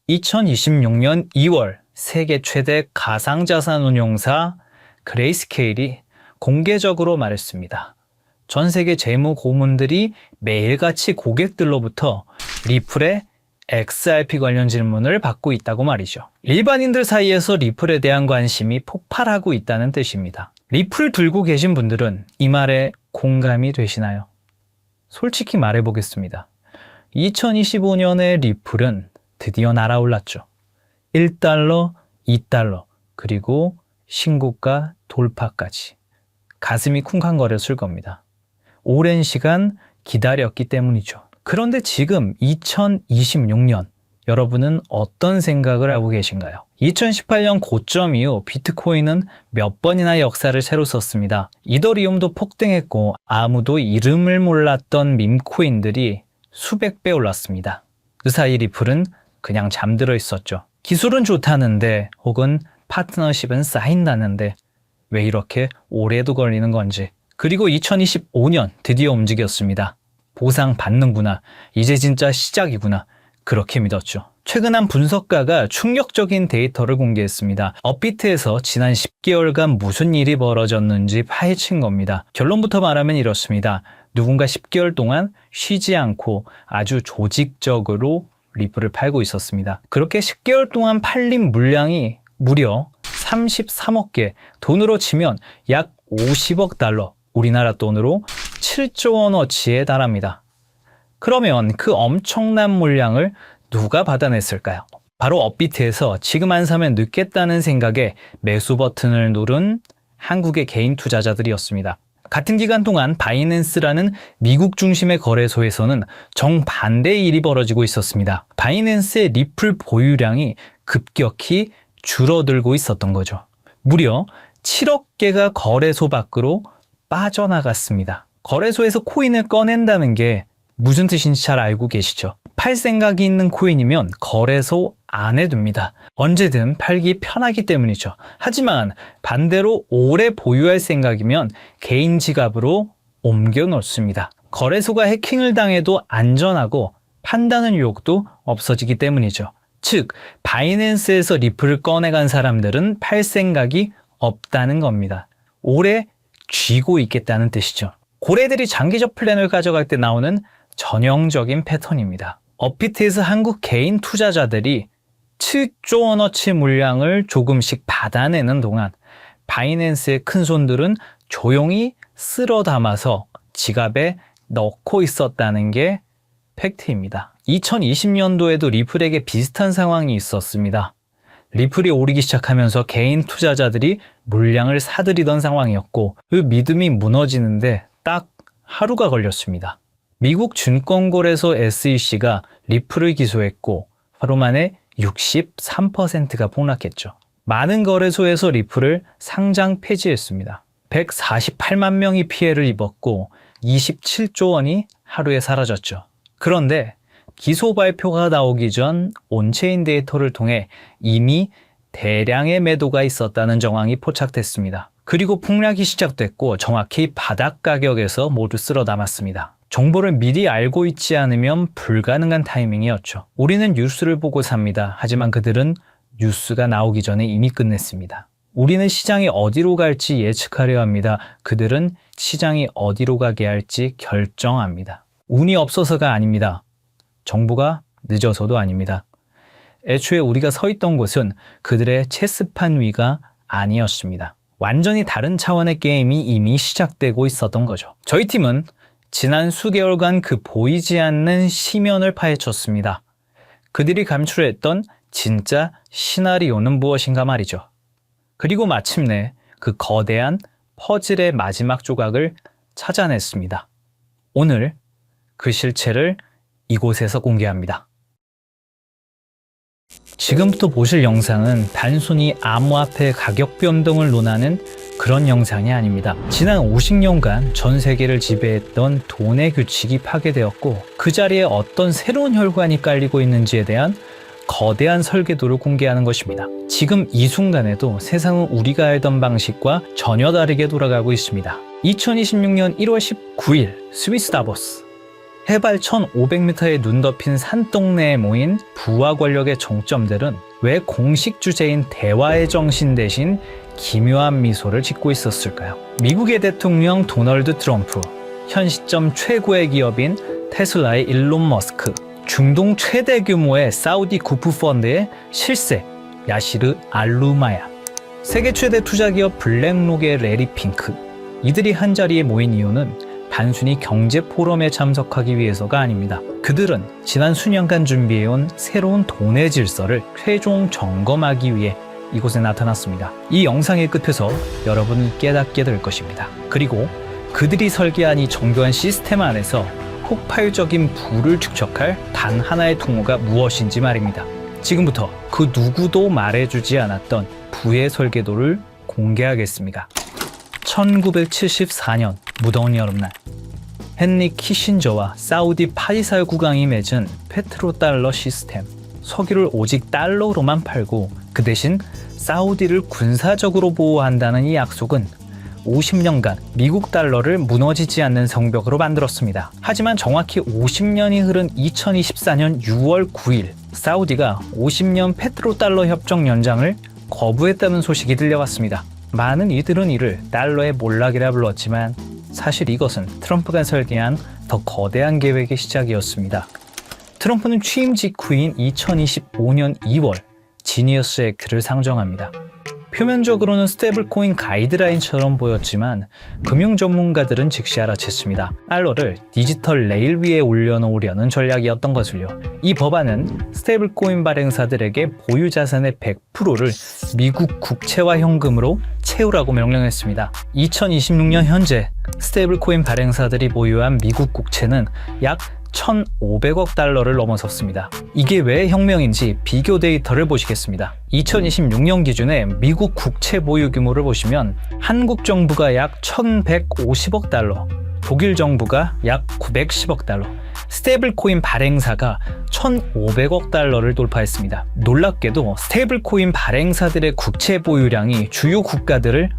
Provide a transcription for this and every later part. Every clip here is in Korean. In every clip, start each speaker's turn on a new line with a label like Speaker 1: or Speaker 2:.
Speaker 1: 2026년 2월 세계 최대 가상자산 운용사 그레이스케일이 공개적으로 말했습니다. 전 세계 재무 고문들이 매일같이 고객들로부터 리플의 XRP 관련 질문을 받고 있다고 말이죠. 일반인들 사이에서 리플에 대한 관심이 폭발하고 있다는 뜻입니다. 리플 들고 계신 분들은 이 말에 공감이 되시나요? 솔직히 말해보겠습니다. 2025년에 리플은 드디어 날아올랐죠. 1달러, 2달러, 그리고 신고가 돌파까지. 가슴이 쿵쾅거렸을 겁니다. 오랜 시간 기다렸기 때문이죠. 그런데 지금 2026년 여러분은 어떤 생각을 하고 계신가요? 2018년 고점 이후 비트코인은 몇 번이나 역사를 새로 썼습니다. 이더리움도 폭등했고 아무도 이름을 몰랐던 밈코인들이 수백 배 올랐습니다. 그 사이 리플은 그냥 잠들어 있었죠. 기술은 좋다는데 혹은 파트너십은 쌓인다는데 왜 이렇게 오래도 걸리는 건지. 그리고 2025년 드디어 움직였습니다. 보상 받는구나. 이제 진짜 시작이구나. 그렇게 믿었죠. 최근 한 분석가가 충격적인 데이터를 공개했습니다. 업비트에서 지난 10개월간 무슨 일이 벌어졌는지 파헤친 겁니다. 결론부터 말하면 이렇습니다. 누군가 10개월 동안 쉬지 않고 아주 조직적으로 리플을 팔고 있었습니다. 그렇게 10개월 동안 팔린 물량이 무려 33억 개, 돈으로 치면 약 50억 달러, 우리나라 돈으로 7조 원어치에 달합니다. 그러면 그 엄청난 물량을 누가 받아냈을까요? 바로 업비트에서 지금 안 사면 늦겠다는 생각에 매수 버튼을 누른 한국의 개인 투자자들이었습니다. 같은 기간 동안 바이낸스라는 미국 중심의 거래소에서는 정반대의 일이 벌어지고 있었습니다. 바이낸스의 리플 보유량이 급격히 줄어들고 있었던 거죠. 무려 7억 개가 거래소 밖으로 빠져나갔습니다. 거래소에서 코인을 꺼낸다는 게 무슨 뜻인지 잘 알고 계시죠? 팔 생각이 있는 코인이면 거래소 안에 둡니다. 언제든 팔기 편하기 때문이죠. 하지만 반대로 오래 보유할 생각이면 개인 지갑으로 옮겨 놓습니다. 거래소가 해킹을 당해도 안전하고 판다는 유혹도 없어지기 때문이죠. 즉, 바이낸스에서 리플을 꺼내간 사람들은 팔 생각이 없다는 겁니다. 오래 쥐고 있겠다는 뜻이죠. 고래들이 장기적 플랜을 가져갈 때 나오는 전형적인 패턴입니다. 업비트에서 한국 개인 투자자들이 7조 원어치 물량을 조금씩 받아내는 동안 바이낸스의 큰손들은 조용히 쓸어 담아서 지갑에 넣고 있었다는 게 팩트입니다. 2020년도에도 리플에게 비슷한 상황이 있었습니다. 리플이 오르기 시작하면서 개인 투자자들이 물량을 사들이던 상황이었고 그 믿음이 무너지는데 딱 하루가 걸렸습니다. 미국 증권거래소 SEC가 리플을 기소했고 하루 만에 63%가 폭락했죠. 많은 거래소에서 리플을 상장 폐지했습니다. 148만 명이 피해를 입었고 27조 원이 하루에 사라졌죠. 그런데 기소 발표가 나오기 전 온체인 데이터를 통해 이미 대량의 매도가 있었다는 정황이 포착됐습니다. 그리고 폭락이 시작됐고 정확히 바닥 가격에서 모두 쓸어 담았습니다. 정보를 미리 알고 있지 않으면 불가능한 타이밍이었죠. 우리는 뉴스를 보고 삽니다. 하지만 그들은 뉴스가 나오기 전에 이미 끝냈습니다. 우리는 시장이 어디로 갈지 예측하려 합니다. 그들은 시장이 어디로 가게 할지 결정합니다. 운이 없어서가 아닙니다. 정보가 늦어서도 아닙니다. 애초에 우리가 서 있던 곳은 그들의 체스판 위가 아니었습니다. 완전히 다른 차원의 게임이 이미 시작되고 있었던 거죠. 저희 팀은 지난 수개월간 그 보이지 않는 심연을 파헤쳤습니다. 그들이 감출했던 진짜 시나리오는 무엇인가 말이죠. 그리고 마침내 그 거대한 퍼즐의 마지막 조각을 찾아냈습니다. 오늘 그 실체를 이곳에서 공개합니다. 지금부터 보실 영상은 단순히 암호화폐 가격 변동을 논하는 그런 영상이 아닙니다. 지난 50년간 전 세계를 지배했던 돈의 규칙이 파괴되었고 그 자리에 어떤 새로운 혈관이 깔리고 있는지에 대한 거대한 설계도를 공개하는 것입니다. 지금 이 순간에도 세상은 우리가 알던 방식과 전혀 다르게 돌아가고 있습니다. 2026년 1월 19일 스위스 다보스 해발 1500m의 눈 덮인 산동네에 모인 부와 권력의 정점들은 왜 공식 주제인 대화의 정신 대신 기묘한 미소를 짓고 있었을까요? 미국의 대통령 도널드 트럼프, 현 시점 최고의 기업인 테슬라의 일론 머스크, 중동 최대 규모의 사우디 구프 펀드의 실세 야시르 알루마야, 세계 최대 투자 기업 블랙록의 레리 핑크. 이들이 한자리에 모인 이유는 단순히 경제 포럼에 참석하기 위해서가 아닙니다. 그들은 지난 수년간 준비해온 새로운 돈의 질서를 최종 점검하기 위해 이곳에 나타났습니다. 이 영상의 끝에서 여러분은 깨닫게 될 것입니다. 그리고 그들이 설계한 이 정교한 시스템 안에서 폭발적인 부를 축적할 단 하나의 통로가 무엇인지 말입니다. 지금부터 그 누구도 말해주지 않았던 부의 설계도를 공개하겠습니다. 1974년 무더운 여름날, 헨리 키신저와 사우디 파이살 국왕이 맺은 페트로달러 시스템, 석유를 오직 달러로만 팔고 그 대신 사우디를 군사적으로 보호한다는 이 약속은 50년간 미국 달러를 무너지지 않는 성벽으로 만들었습니다. 하지만 정확히 50년이 흐른 2024년 6월 9일, 사우디가 50년 페트로달러 협정 연장을 거부했다는 소식이 들려왔습니다. 많은 이들은 이를 달러의 몰락이라 불렀지만 사실 이것은 트럼프가 설계한 더 거대한 계획의 시작이었습니다. 트럼프는 취임 직후인 2025년 2월 지니어스 액트를 상정합니다. 표면적으로는 스테이블코인 가이드라인처럼 보였지만 금융 전문가들은 즉시 알아챘습니다. 달러를 디지털 레일 위에 올려놓으려는 전략이었던 것을요. 이 법안은 스테이블코인 발행사들에게 보유 자산의 100%를 미국 국채와 현금으로 채우라고 명령했습니다. 2026년 현재 스테이블코인 발행사들이 보유한 미국 국채는 약 1,500억 달러를 넘어섰습니다. 이게 왜 혁명인지 비교 데이터를 보시겠습니다. 2026년 기준의 미국 국채 보유 규모를 보시면 한국 정부가 약 1,150억 달러, 독일 정부가 약 910억 달러, 스테이블코인 발행사가 1,500억 달러를 돌파했습니다. 놀랍게도 스테이블코인 발행사들의 국채 보유량이 주요 국가들을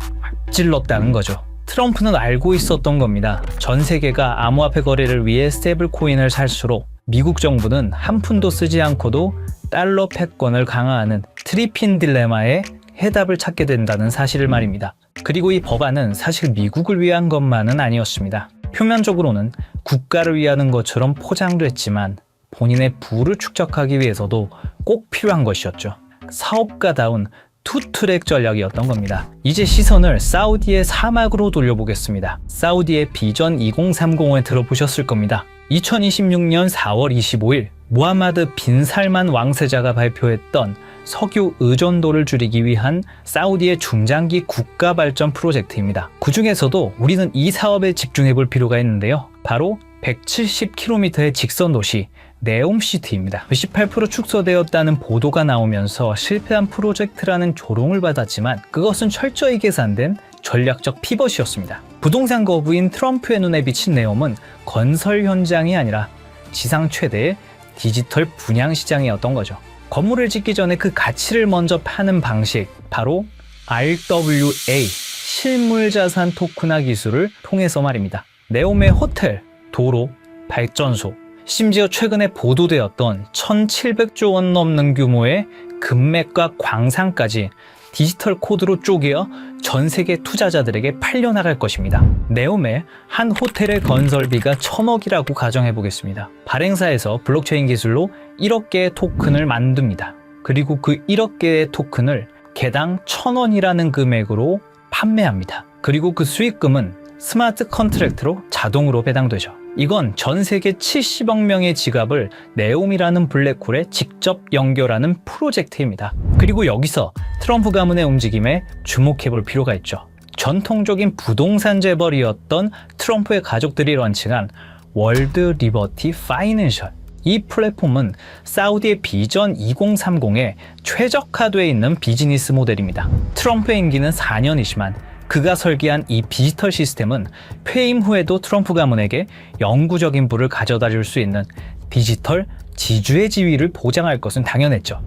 Speaker 1: 찔렀다는 거죠. 트럼프는 알고 있었던 겁니다. 전 세계가 암호화폐 거래를 위해 스테이블 코인을 살수록 미국 정부는 한 푼도 쓰지 않고도 달러 패권을 강화하는 트리핀 딜레마에 해답을 찾게 된다는 사실을 말입니다. 그리고 이 법안은 사실 미국을 위한 것만은 아니었습니다. 표면적으로는 국가를 위하는 것처럼 포장됐지만 본인의 부를 축적하기 위해서도 꼭 필요한 것이었죠. 사업가다운 투트랙 전략이었던 겁니다. 이제 시선을 사우디의 사막으로 돌려보겠습니다. 사우디의 비전 2030을 들어보셨을 겁니다. 2026년 4월 25일 무하마드 빈 살만 왕세자가 발표했던 석유 의존도를 줄이기 위한 사우디의 중장기 국가 발전 프로젝트입니다. 그 중에서도 우리는 이 사업에 집중해 볼 필요가 있는데요. 바로 170km의 직선 도시 네옴시티입니다. 98% 축소되었다는 보도가 나오면서 실패한 프로젝트라는 조롱을 받았지만 그것은 철저히 계산된 전략적 피벗이었습니다. 부동산 거부인 트럼프의 눈에 비친 네옴은 건설 현장이 아니라 지상 최대의 디지털 분양 시장이었던 거죠. 건물을 짓기 전에 그 가치를 먼저 파는 방식, 바로 RWA, 실물자산 토큰화 기술을 통해서 말입니다. 네옴의 호텔, 도로, 발전소, 심지어 최근에 보도되었던 1,700조 원 넘는 규모의 금맥과 광산까지 디지털 코드로 쪼개어 전 세계 투자자들에게 팔려나갈 것입니다. 네옴의 한 호텔의 건설비가 1,000억이라고 가정해 보겠습니다. 발행사에서 블록체인 기술로 1억 개의 토큰을 만듭니다. 그리고 그 1억 개의 토큰을 개당 1,000원이라는 금액으로 판매합니다. 그리고 그 수익금은 스마트 컨트랙트로 자동으로 배당되죠. 이건 전 세계 70억 명의 지갑을 네옴이라는 블랙홀에 직접 연결하는 프로젝트입니다. 그리고 여기서 트럼프 가문의 움직임에 주목해 볼 필요가 있죠. 전통적인 부동산 재벌이었던 트럼프의 가족들이 런칭한 월드 리버티 파이낸셜. 이 플랫폼은 사우디의 비전 2030에 최적화되어 있는 비즈니스 모델입니다. 트럼프의 임기는 4년이지만 그가 설계한 이 디지털 시스템은 퇴임 후에도 트럼프 가문에게 영구적인 부를 가져다 줄 수 있는 디지털 지주의 지위를 보장할 것은 당연했죠.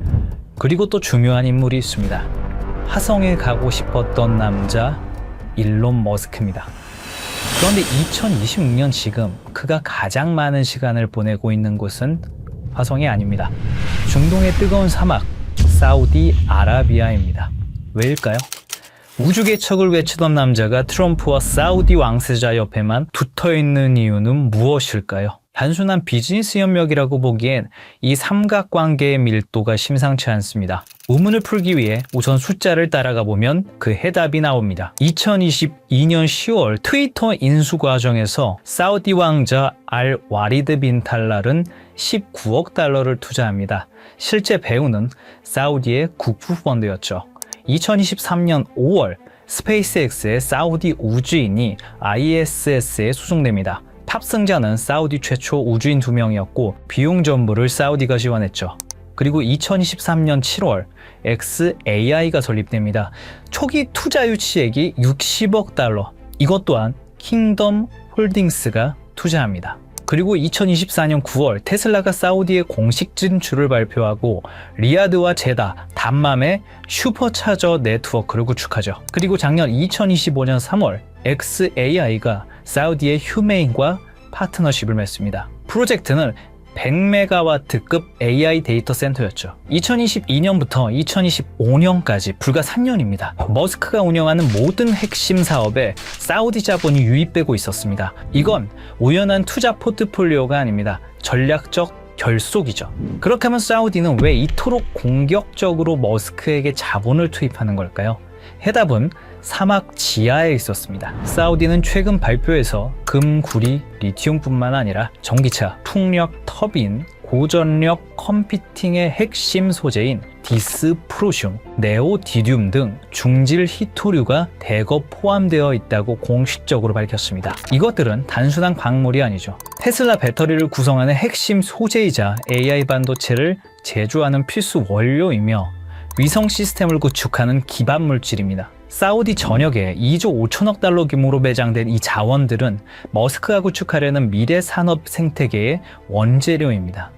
Speaker 1: 그리고 또 중요한 인물이 있습니다. 화성에 가고 싶었던 남자 일론 머스크입니다. 그런데 2026년 지금 그가 가장 많은 시간을 보내고 있는 곳은 화성이 아닙니다. 중동의 뜨거운 사막, 사우디아라비아입니다. 왜일까요? 우주 개척을 외치던 남자가 트럼프와 사우디 왕세자 옆에만 붙어있는 이유는 무엇일까요? 단순한 비즈니스 협력이라고 보기엔 이 삼각관계의 밀도가 심상치 않습니다. 의문을 풀기 위해 우선 숫자를 따라가 보면 그 해답이 나옵니다. 2022년 10월 트위터 인수 과정에서 사우디 왕자 알 와리드 빈 탈랄은 19억 달러를 투자합니다. 실제 배우는 사우디의 국부 펀드였죠. 2023년 5월 스페이스X의 사우디 우주인이 ISS에 수송됩니다. 탑승자는 사우디 최초 우주인 2명이었고 비용 전부를 사우디가 지원했죠. 그리고 2023년 7월 xAI가 설립됩니다. 초기 투자 유치액이 60억 달러. 이것 또한 킹덤 홀딩스가 투자합니다. 그리고 2024년 9월 테슬라가 사우디의 공식 진출을 발표하고 리야드와 제다, 담맘의 슈퍼차저 네트워크를 구축하죠. 그리고 작년 2025년 3월 xAI가 사우디의 휴메인과 파트너십을 맺습니다. 프로젝트는 100메가와트급 AI 데이터 센터였죠. 2022년부터 2025년까지 불과 3년입니다. 머스크가 운영하는 모든 핵심 사업에 사우디 자본이 유입되고 있었습니다. 이건 우연한 투자 포트폴리오가 아닙니다. 전략적 결속이죠. 그렇게 하면 사우디는 왜 이토록 공격적으로 머스크에게 자본을 투입하는 걸까요? 해답은 사막 지하에 있었습니다. 사우디는 최근 발표에서 금, 구리, 리튬뿐만 아니라 전기차, 풍력, 터빈, 고전력 컴퓨팅의 핵심 소재인 디스프로슘, 네오디듐 등 중질 희토류가 대거 포함되어 있다고 공식적으로 밝혔습니다. 이것들은 단순한 광물이 아니죠. 테슬라 배터리를 구성하는 핵심 소재이자 AI 반도체를 제조하는 필수 원료이며 위성 시스템을 구축하는 기반 물질입니다. 사우디 전역에 2조 5천억 달러 규모로 매장된 이 자원들은 머스크가 구축하려는 미래 산업 생태계의 원재료입니다.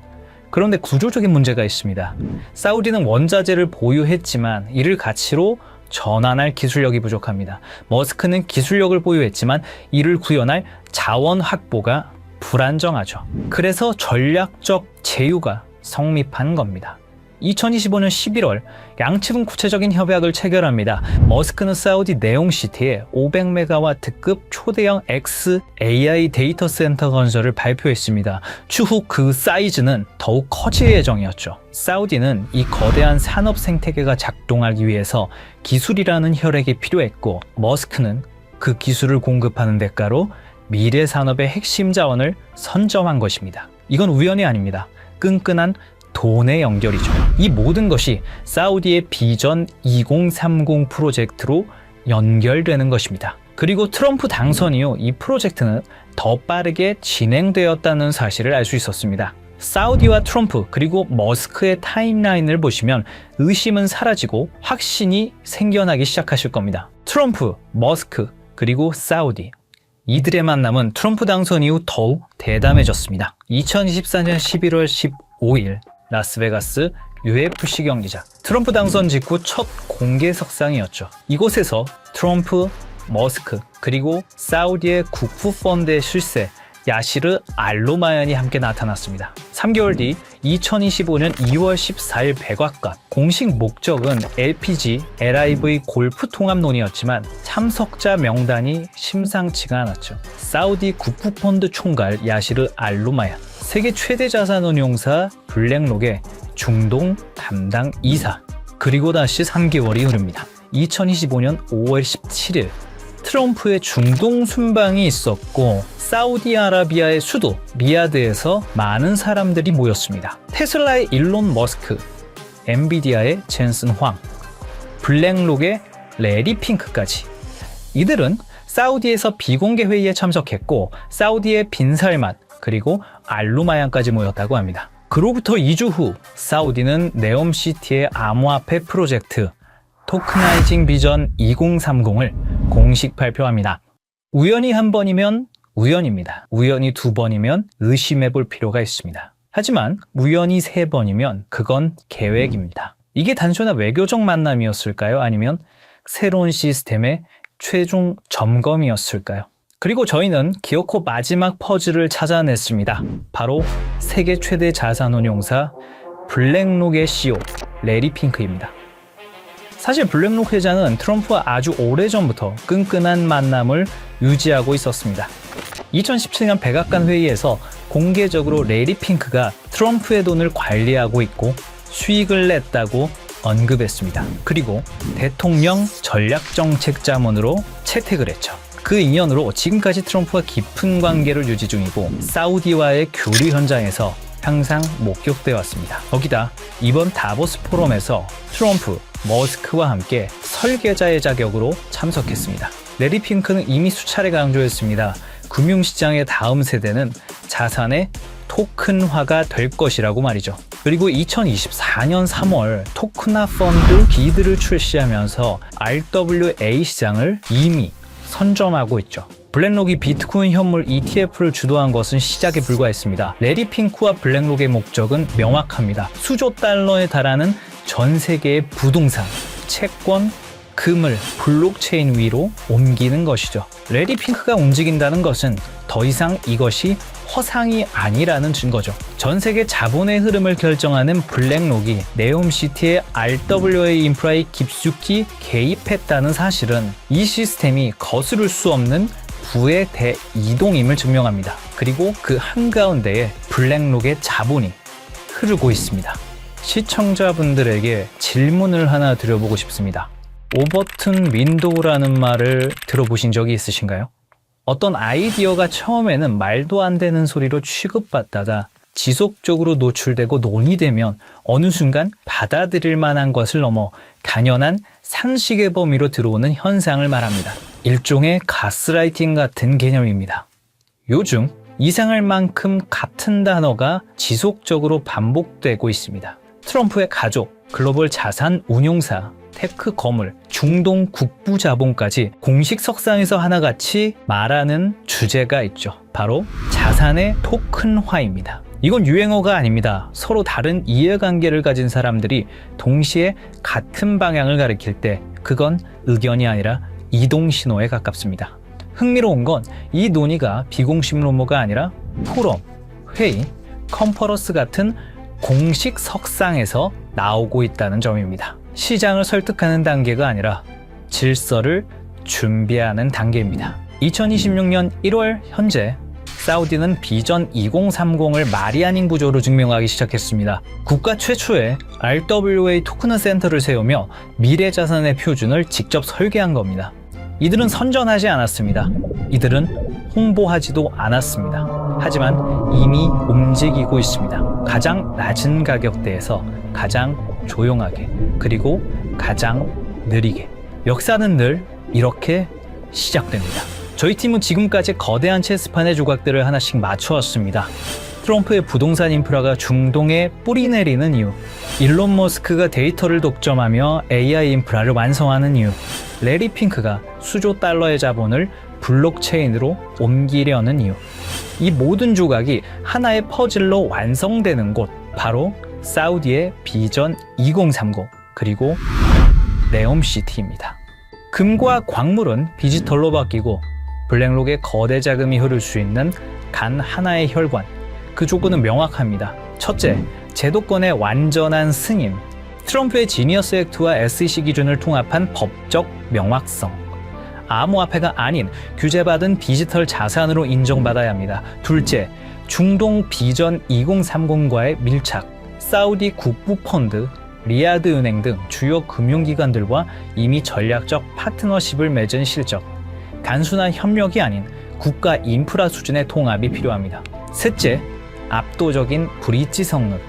Speaker 1: 그런데 구조적인 문제가 있습니다. 사우디는 원자재를 보유했지만 이를 가치로 전환할 기술력이 부족합니다. 머스크는 기술력을 보유했지만 이를 구현할 자원 확보가 불안정하죠. 그래서 전략적 제휴가 성립한 겁니다. 2025년 11월 양측은 구체적인 협약을 체결합니다. 머스크는 사우디 네옴시티에 500메가와트급 초대형 xAI 데이터 센터 건설을 발표했습니다. 추후 그 사이즈는 더욱 커질 예정이었죠. 사우디는 이 거대한 산업 생태계가 작동하기 위해서 기술이라는 혈액이 필요했고 머스크는 그 기술을 공급하는 대가로 미래 산업의 핵심 자원을 선점한 것입니다. 이건 우연이 아닙니다. 끈끈한 돈의 연결이죠. 이 모든 것이 사우디의 비전 2030 프로젝트로 연결되는 것입니다. 그리고 트럼프 당선 이후 이 프로젝트는 더 빠르게 진행되었다는 사실을 알 수 있었습니다. 사우디와 트럼프 그리고 머스크의 타임라인을 보시면 의심은 사라지고 확신이 생겨나기 시작하실 겁니다. 트럼프, 머스크, 그리고 사우디. 이들의 만남은 트럼프 당선 이후 더욱 대담해졌습니다. 2024년 11월 15일 라스베가스 UFC 경기장. 트럼프 당선 직후 첫 공개 석상이었죠. 이곳에서 트럼프, 머스크, 그리고 사우디의 국부 펀드의 실세 야시르 알로마얀이 함께 나타났습니다. 3개월 뒤 2025년 2월 14일 백악관. 공식 목적은 LPG, LIV 골프 통합론이었지만 참석자 명단이 심상치가 않았죠. 사우디 국부 펀드 총괄 야시르 알로마얀, 세계 최대 자산운용사 블랙록의 중동 담당 이사, 그리고 다시 3개월이 흐릅니다. 2025년 5월 17일 트럼프의 중동 순방이 있었고 사우디아라비아의 수도 리야드에서 많은 사람들이 모였습니다. 테슬라의 일론 머스크, 엔비디아의 젠슨 황, 블랙록의 레리 핑크까지. 이들은 사우디에서 비공개 회의에 참석했고 사우디의 빈살만 그리고 알루마얀까지 모였다고 합니다. 그로부터 2주 후 사우디는 네옴시티의 암호화폐 프로젝트 토크나이징 비전 2030을 공식 발표합니다. 우연히 한 번이면 우연입니다. 우연히 두 번이면 의심해 볼 필요가 있습니다. 하지만 우연히 세 번이면 그건 계획입니다. 이게 단순한 외교적 만남이었을까요? 아니면 새로운 시스템의 최종 점검이었을까요? 그리고 저희는 기어코 마지막 퍼즐을 찾아냈습니다. 바로 세계 최대 자산운용사 블랙록의 CEO 레리 핑크입니다. 사실 블랙록 회장은 트럼프와 아주 오래전부터 끈끈한 만남을 유지하고 있었습니다. 2017년 백악관 회의에서 공개적으로 레리 핑크가 트럼프의 돈을 관리하고 있고 수익을 냈다고 언급했습니다. 그리고 대통령 전략정책자문으로 채택을 했죠. 그 인연으로 지금까지 트럼프와 깊은 관계를 유지 중이고 사우디와의 교류 현장에서 항상 목격되어 왔습니다. 거기다 이번 다보스 포럼에서 트럼프, 머스크와 함께 설계자의 자격으로 참석했습니다. 레리 핑크는 이미 수차례 강조했습니다. 금융시장의 다음 세대는 자산의 토큰화가 될 것이라고 말이죠. 그리고 2024년 3월 토큰화 펀드 비드를 출시하면서 RWA 시장을 이미 선점하고 있죠. 블랙록이 비트코인 현물 ETF를 주도한 것은 시작에 불과했습니다. 레리 핑크와 블랙록의 목적은 명확합니다. 수조 달러에 달하는 전 세계의 부동산, 채권, 금을 블록체인 위로 옮기는 것이죠. 레리 핑크가 움직인다는 것은 더 이상 이것이 허상이 아니라는 증거죠. 전 세계 자본의 흐름을 결정하는 블랙록이 네옴시티의 RWA 인프라에 깊숙이 개입했다는 사실은 이 시스템이 거스를 수 없는 부의 대이동임을 증명합니다. 그리고 그 한가운데에 블랙록의 자본이 흐르고 있습니다. 시청자분들에게 질문을 하나 드려보고 싶습니다. 오버튼 윈도우라는 말을 들어보신 적이 있으신가요? 어떤 아이디어가 처음에는 말도 안 되는 소리로 취급받다가 지속적으로 노출되고 논의되면 어느 순간 받아들일 만한 것을 넘어 당연한 상식의 범위로 들어오는 현상을 말합니다. 일종의 가스라이팅 같은 개념입니다. 요즘 이상할 만큼 같은 단어가 지속적으로 반복되고 있습니다. 트럼프의 가족, 글로벌 자산 운용사, 테크 거물, 중동 국부 자본까지 공식 석상에서 하나같이 말하는 주제가 있죠. 바로 자산의 토큰화입니다. 이건 유행어가 아닙니다. 서로 다른 이해관계를 가진 사람들이 동시에 같은 방향을 가리킬 때 그건 의견이 아니라 이동 신호에 가깝습니다. 흥미로운 건 이 논의가 비공식 루머가 아니라 포럼, 회의, 컨퍼런스 같은 공식 석상에서 나오고 있다는 점입니다. 시장을 설득하는 단계가 아니라 질서를 준비하는 단계입니다. 2026년 1월 현재 사우디는 비전 2030을 말이 아닌 구조로 증명하기 시작했습니다. 국가 최초의 RWA 토큰화 센터를 세우며 미래 자산의 표준을 직접 설계한 겁니다. 이들은 선전하지 않았습니다. 이들은 홍보하지도 않았습니다. 하지만 이미 움직이고 있습니다. 가장 낮은 가격대에서 가장 조용하게, 그리고 가장 느리게. 역사는 늘 이렇게 시작됩니다. 저희 팀은 지금까지 거대한 체스판의 조각들을 하나씩 맞춰왔습니다. 트럼프의 부동산 인프라가 중동에 뿌리 내리는 이유, 일론 머스크가 데이터를 독점하며 AI 인프라를 완성하는 이유, 레리 핑크가 수조 달러의 자본을 블록체인으로 옮기려는 이유. 이 모든 조각이 하나의 퍼즐로 완성되는 곳, 바로 사우디의 비전 2030, 그리고 네옴시티입니다. 금과 광물은 디지털로 바뀌고 블랙록의 거대 자금이 흐를 수 있는 단 하나의 혈관, 그 조건은 명확합니다. 첫째, 제도권의 완전한 승인. 트럼프의 지니어스 액트와 SEC 기준을 통합한 법적 명확성. 암호화폐가 아닌 규제받은 디지털 자산으로 인정받아야 합니다. 둘째, 중동 비전 2030과의 밀착. 사우디 국부펀드, 리야드 은행 등 주요 금융기관들과 이미 전략적 파트너십을 맺은 실적. 단순한 협력이 아닌 국가 인프라 수준의 통합이 필요합니다. 셋째, 압도적인 브릿지 성능.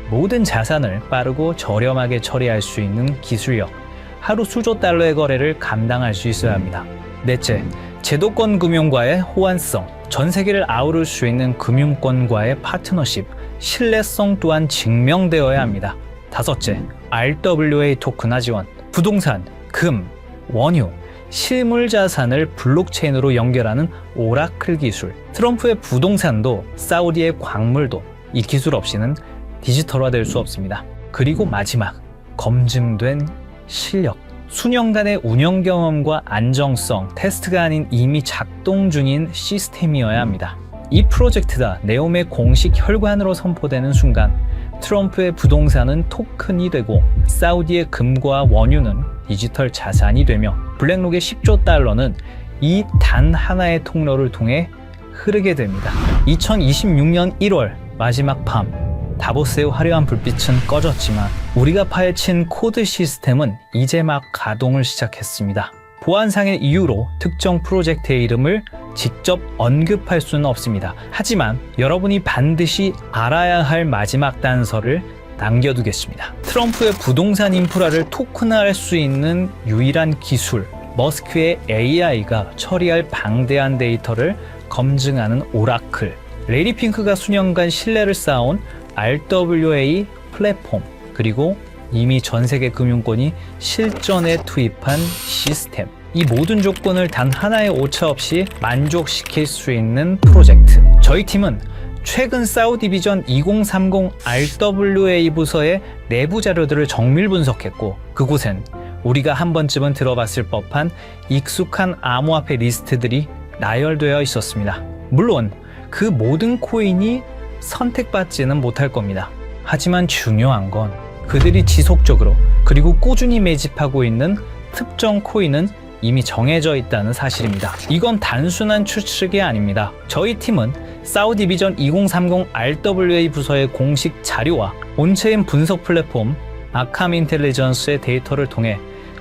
Speaker 1: 모든 자산을 빠르고 저렴하게 처리할 수 있는 기술력. 하루 수조 달러의 거래를 감당할 수 있어야 합니다. 넷째, 제도권 금융과의 호환성. 전 세계를 아우를 수 있는 금융권과의 파트너십. 신뢰성 또한 증명되어야 합니다. 다섯째, RWA 토큰화 지원. 부동산, 금, 원유, 실물 자산을 블록체인으로 연결하는 오라클 기술. 트럼프의 부동산도 사우디의 광물도 이 기술 없이는 디지털화될 수 없습니다. 그리고 마지막, 검증된 실력, 수년간의 운영 경험과 안정성, 테스트가 아닌 이미 작동 중인 시스템이어야 합니다. 이 프로젝트가 네옴의 공식 혈관으로 선포되는 순간 트럼프의 부동산은 토큰이 되고 사우디의 금과 원유는 디지털 자산이 되며 블랙록의 10조 달러는 이 단 하나의 통로를 통해 흐르게 됩니다. 2026년 1월 마지막 밤, 다보스의 화려한 불빛은 꺼졌지만 우리가 파헤친 코드 시스템은 이제 막 가동을 시작했습니다. 보안상의 이유로 특정 프로젝트의 이름을 직접 언급할 수는 없습니다. 하지만 여러분이 반드시 알아야 할 마지막 단서를 남겨두겠습니다. 트럼프의 부동산 인프라를 토큰화할 수 있는 유일한 기술, 머스크의 AI가 처리할 방대한 데이터를 검증하는 오라클, 레리 핑크가 수년간 신뢰를 쌓아온 RWA 플랫폼, 그리고 이미 전 세계 금융권이 실전에 투입한 시스템. 이 모든 조건을 단 하나의 오차 없이 만족시킬 수 있는 프로젝트. 저희 팀은 최근 사우디 비전 2030 RWA 부서의 내부 자료들을 정밀 분석했고, 그곳엔 우리가 한 번쯤은 들어봤을 법한 익숙한 암호화폐 리스트들이 나열되어 있었습니다. 물론 그 모든 코인이 선택받지는 못할 겁니다. 하지만 중요한 건 그들이 지속적으로 그리고 꾸준히 매집하고 있는 특정 코인은 이미 정해져 있다는 사실입니다. 이건 단순한 추측이 아닙니다. 저희 팀은 사우디 비전 2030 RWA 부서의 공식 자료와 온체인 분석 플랫폼 아캄 인텔리전스의 데이터를 통해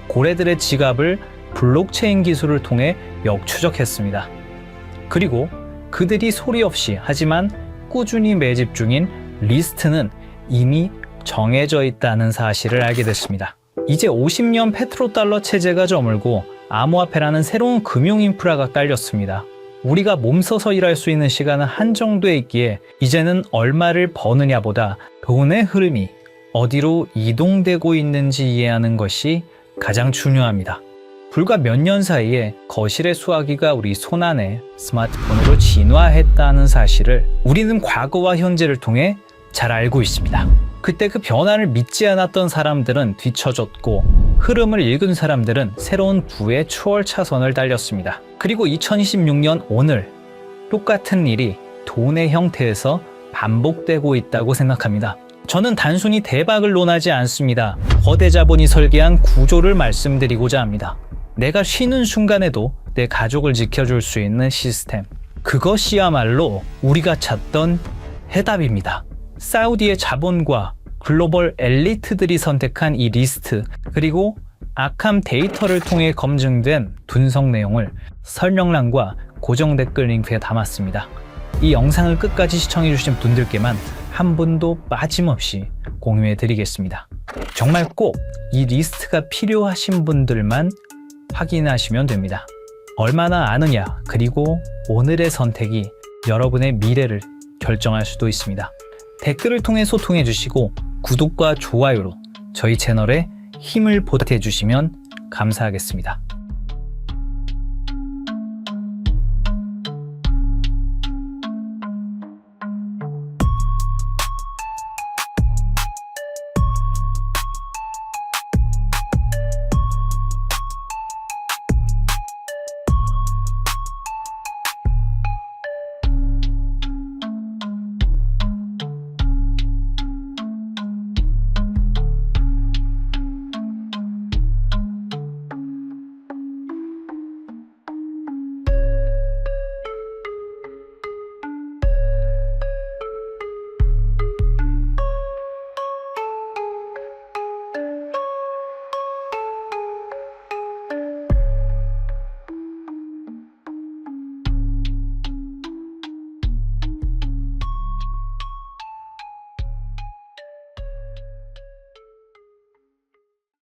Speaker 1: 고래들의 지갑을 블록체인 기술을 통해 역추적했습니다. 그리고 그들이 소리 없이 하지만 꾸준히 매집 중인 리스트는 이미 정해져 있다는 사실을 알게 됐습니다. 이제 50년 페트로달러 체제가 저물고 암호화폐라는 새로운 금융 인프라가 깔렸습니다. 우리가 몸서서 일할 수 있는 시간은 한정돼 있기에 이제는 얼마를 버느냐보다 돈의 흐름이 어디로 이동되고 있는지 이해하는 것이 가장 중요합니다. 불과 몇 년 사이에 거실의 수화기가 우리 손안에 스마트폰으로 진화했다는 사실을 우리는 과거와 현재를 통해 잘 알고 있습니다. 그때 그 변화를 믿지 않았던 사람들은 뒤처졌고 흐름을 읽은 사람들은 새로운 부의 추월 차선을 달렸습니다. 그리고 2026년 오늘 똑같은 일이 돈의 형태에서 반복되고 있다고 생각합니다. 저는 단순히 대박을 논하지 않습니다. 거대 자본이 설계한 구조를 말씀드리고자 합니다. 내가 쉬는 순간에도 내 가족을 지켜줄 수 있는 시스템. 그것이야말로 우리가 찾던 해답입니다. 사우디의 자본과 글로벌 엘리트들이 선택한 이 리스트, 그리고 아캄 데이터를 통해 검증된 분석 내용을 설명란과 고정 댓글 링크에 담았습니다. 이 영상을 끝까지 시청해주신 분들께만 한 분도 빠짐없이 공유해드리겠습니다. 정말 꼭 이 리스트가 필요하신 분들만 확인하시면 됩니다. 얼마나 아느냐, 그리고 오늘의 선택이 여러분의 미래를 결정할 수도 있습니다. 댓글을 통해 소통해 주시고 구독과 좋아요로 저희 채널에 힘을 보태주시면 감사하겠습니다.